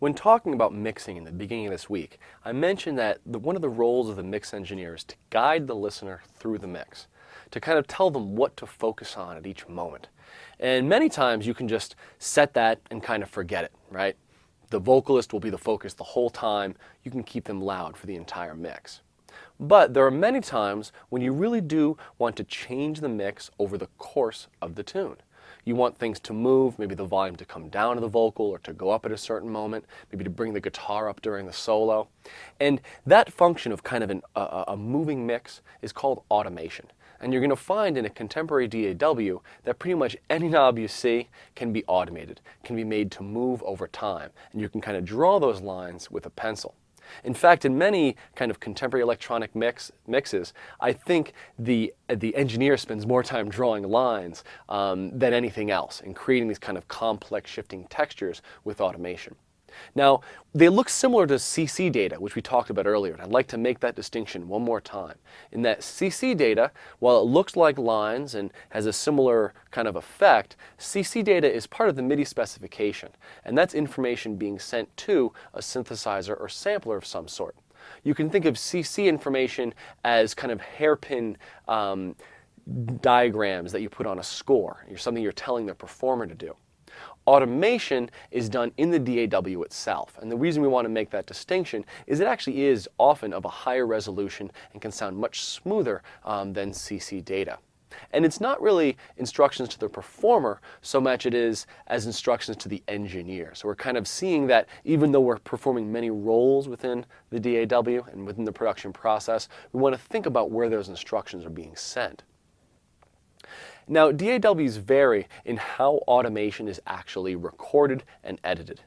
When talking about mixing in the beginning of this week, I mentioned that one of the roles of the mix engineer is to guide the listener through the mix, to kind of tell them what to focus on at each moment. And many times you can just set that and kind of forget it, right? The vocalist will be the focus the whole time. You can keep them loud for the entire mix. But there are many times when you really do want to change the mix over the course of the tune. You want things to move, maybe the volume to come down to the vocal or to go up at a certain moment, maybe to bring the guitar up during the solo. And that function of kind of a moving mix is called automation. And you're going to find in a contemporary DAW that pretty much any knob you see can be automated, can be made to move over time. And you can kind of draw those lines with a pencil. In fact, in many kind of contemporary electronic mixes, I think the engineer spends more time drawing lines than anything else in creating these kind of complex shifting textures with automation. Now, they look similar to CC data, which we talked about earlier, and I'd like to make that distinction one more time. In that CC data, while it looks like lines and has a similar kind of effect, CC data is part of the MIDI specification, and that's information being sent to a synthesizer or sampler of some sort. You can think of CC information as kind of hairpin diagrams that you put on a score, or something you're telling the performer to do. Automation is done in the DAW itself, and the reason we want to make that distinction is it actually is often of a higher resolution and can sound much smoother than CC data. And it's not really instructions to the performer so much it is as instructions to the engineer. So we're kind of seeing that even though we're performing many roles within the DAW and within the production process, we want to think about where those instructions are being sent. Now, DAWs vary in how automation is actually recorded and edited.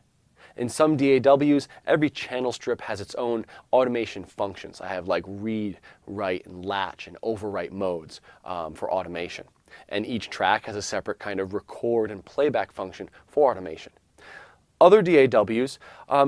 In some DAWs, every channel strip has its own automation functions. I have like read, write, and latch and overwrite modes for automation. And each track has a separate kind of record and playback function for automation. Other DAWs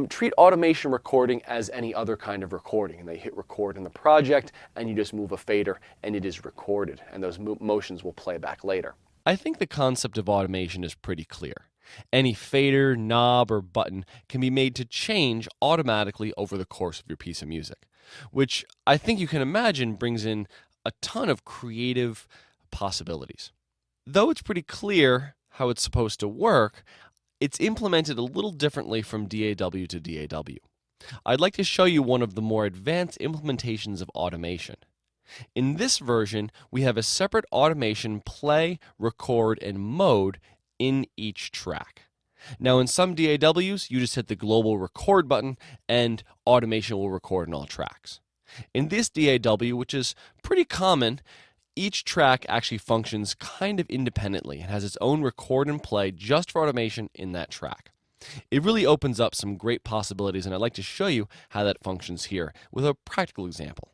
treat automation recording as any other kind of recording. And they hit record in the project, and you just move a fader, and it is recorded. And those motions will play back later. I think the concept of automation is pretty clear. Any fader, knob, or button can be made to change automatically over the course of your piece of music, which I think you can imagine brings in a ton of creative possibilities. Though it's pretty clear how it's supposed to work, it's implemented a little differently from DAW to DAW. I'd like to show you one of the more advanced implementations of automation. In this version, we have a separate automation play, record, and mode in each track. Now, in some DAWs, you just hit the global record button and automation will record in all tracks. In this DAW, which is pretty common, each track actually functions kind of independently and has its own record and play just for automation in that track. It really opens up some great possibilities, and I'd like to show you how that functions here with a practical example.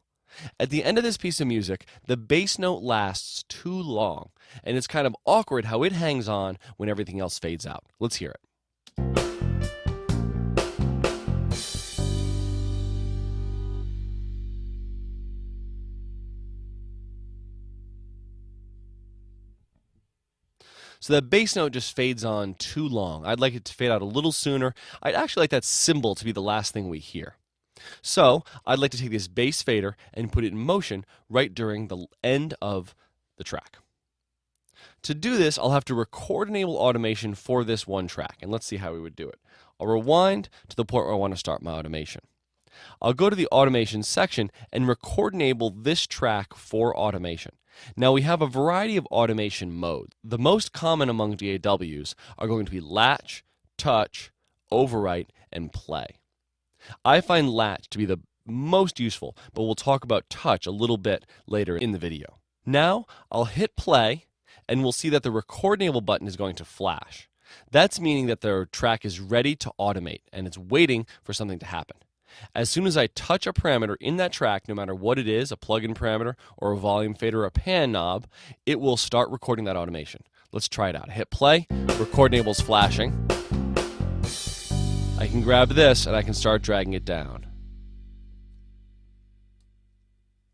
At the end of this piece of music, the bass note lasts too long, and it's kind of awkward how it hangs on when everything else fades out. Let's hear it. So that bass note just fades on too long. I'd like it to fade out a little sooner. I'd actually like that cymbal to be the last thing we hear. So I'd like to take this bass fader and put it in motion right during the end of the track. To do this, I'll have to record enable automation for this one track, and let's see how we would do it. I'll rewind to the point where I want to start my automation. I'll go to the automation section and record enable this track for automation. Now we have a variety of automation modes. The most common among DAWs are going to be latch, touch, overwrite, and play. I find latch to be the most useful, but we'll talk about touch a little bit later in the video. Now I'll hit play, and we'll see that the record enable button is going to flash. That's meaning that the track is ready to automate, and it's waiting for something to happen. As soon as I touch a parameter in that track, no matter what it is, a plug-in parameter or a volume fader or a pan knob, it will start recording that automation. Let's try it out. I hit play, record enable's flashing. I can grab this and I can start dragging it down.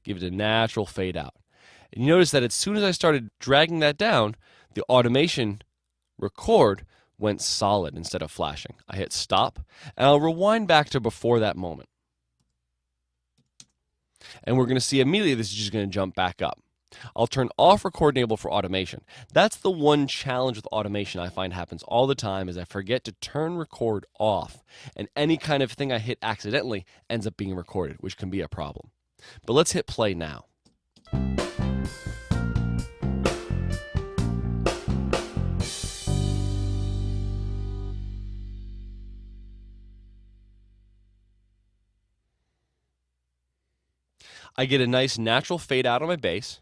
Give it a natural fade out. And you notice that as soon as I started dragging that down, the automation record went solid instead of flashing. I hit stop, and I'll rewind back to before that moment. And we're going to see immediately this is just going to jump back up. I'll turn off record enable for automation. That's the one challenge with automation I find happens all the time is I forget to turn record off, and any kind of thing I hit accidentally ends up being recorded, which can be a problem. But let's hit play now. I get a nice natural fade out on my bass,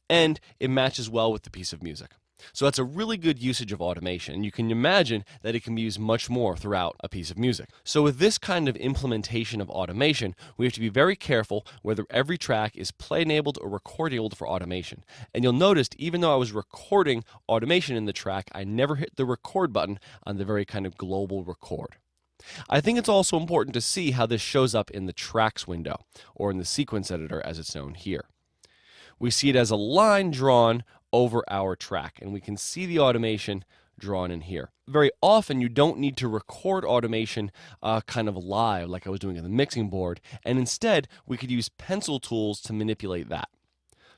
and it matches well with the piece of music. So that's a really good usage of automation, and you can imagine that it can be used much more throughout a piece of music. So with this kind of implementation of automation, we have to be very careful whether every track is play enabled or record enabled for automation. And you'll notice even though I was recording automation in the track, I never hit the record button on the very kind of global record. I think it's also important to see how this shows up in the tracks window, or in the sequence editor as it's known here. We see it as a line drawn over our track, and we can see the automation drawn in here. Very often you don't need to record automation kind of live like I was doing on the mixing board, and instead we could use pencil tools to manipulate that.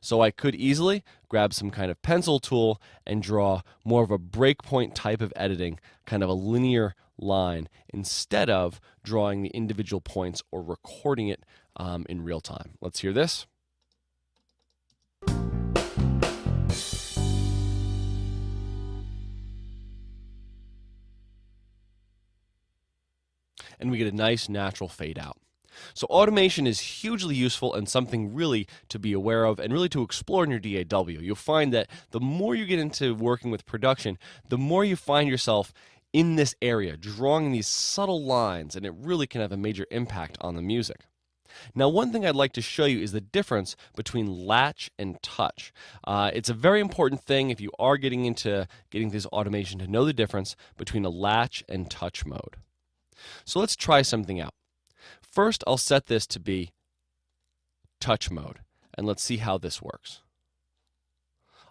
So I could easily grab some kind of pencil tool and draw more of a breakpoint type of editing, kind of a linear line, instead of drawing the individual points or recording it in real time. Let's hear this. And we get a nice natural fade out. So automation is hugely useful and something really to be aware of and really to explore in your DAW. You'll find that the more you get into working with production, the more you find yourself in this area, drawing these subtle lines, and it really can have a major impact on the music. Now, one thing I'd like to show you is the difference between latch and touch. It's a very important thing if you are getting this automation to know the difference between a latch and touch mode. So let's try something out. First, I'll set this to be touch mode, and let's see how this works.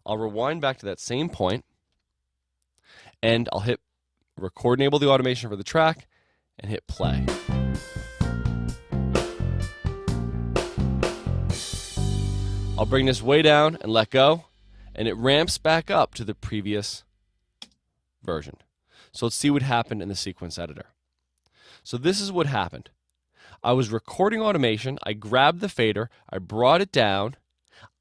I'll rewind back to that same point, and I'll hit record enable the automation for the track, and hit play. I'll bring this way down and let go, and it ramps back up to the previous version. So let's see what happened in the sequence editor. So this is what happened. I was recording automation, I grabbed the fader, I brought it down,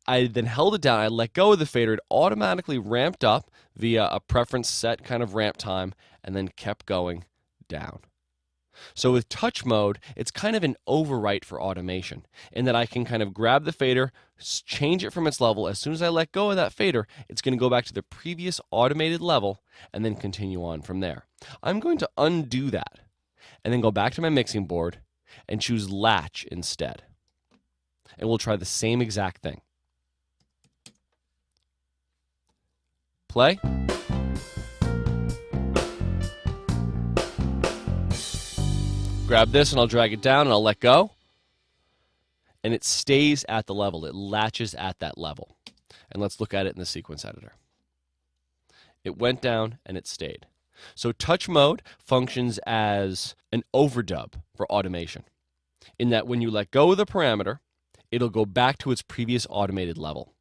I then held it down, I let go of the fader, it automatically ramped up via a preference set kind of ramp time, and then kept going down. So with touch mode, it's kind of an overwrite for automation, in that I can kind of grab the fader, change it from its level. As soon as I let go of that fader, it's going to go back to the previous automated level, and then continue on from there. I'm going to undo that, and then go back to my mixing board, and choose latch instead. And we'll try the same exact thing. Play. Grab this and I'll drag it down and I'll let go. And it stays at the level. It latches at that level. And let's look at it in the sequence editor. It went down and it stayed. So touch mode functions as an overdub for automation, in that when you let go of the parameter, it'll go back to its previous automated level.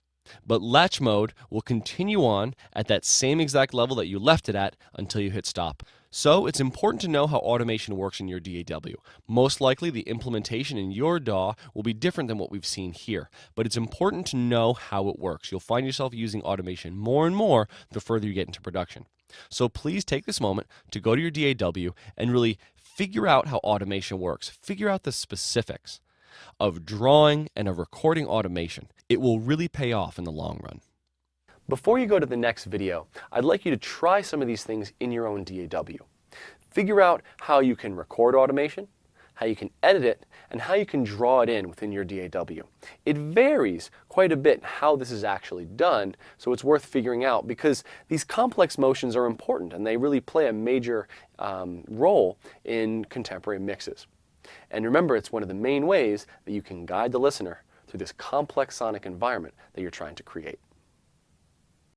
But latch mode will continue on at that same exact level that you left it at until you hit stop. So it's important to know how automation works in your DAW. Most likely the implementation in your DAW will be different than what we've seen here, but it's important to know how it works. You'll find yourself using automation more and more the further you get into production. So please take this moment to go to your DAW and really figure out how automation works. Figure out the specifics of drawing and of recording automation. It will really pay off in the long run. Before you go to the next video, I'd like you to try some of these things in your own DAW. Figure out how you can record automation, how you can edit it, and how you can draw it in within your DAW. It varies quite a bit how this is actually done, so it's worth figuring out because these complex motions are important and they really play a major role in contemporary mixes. And remember, it's one of the main ways that you can guide the listener through this complex sonic environment that you're trying to create.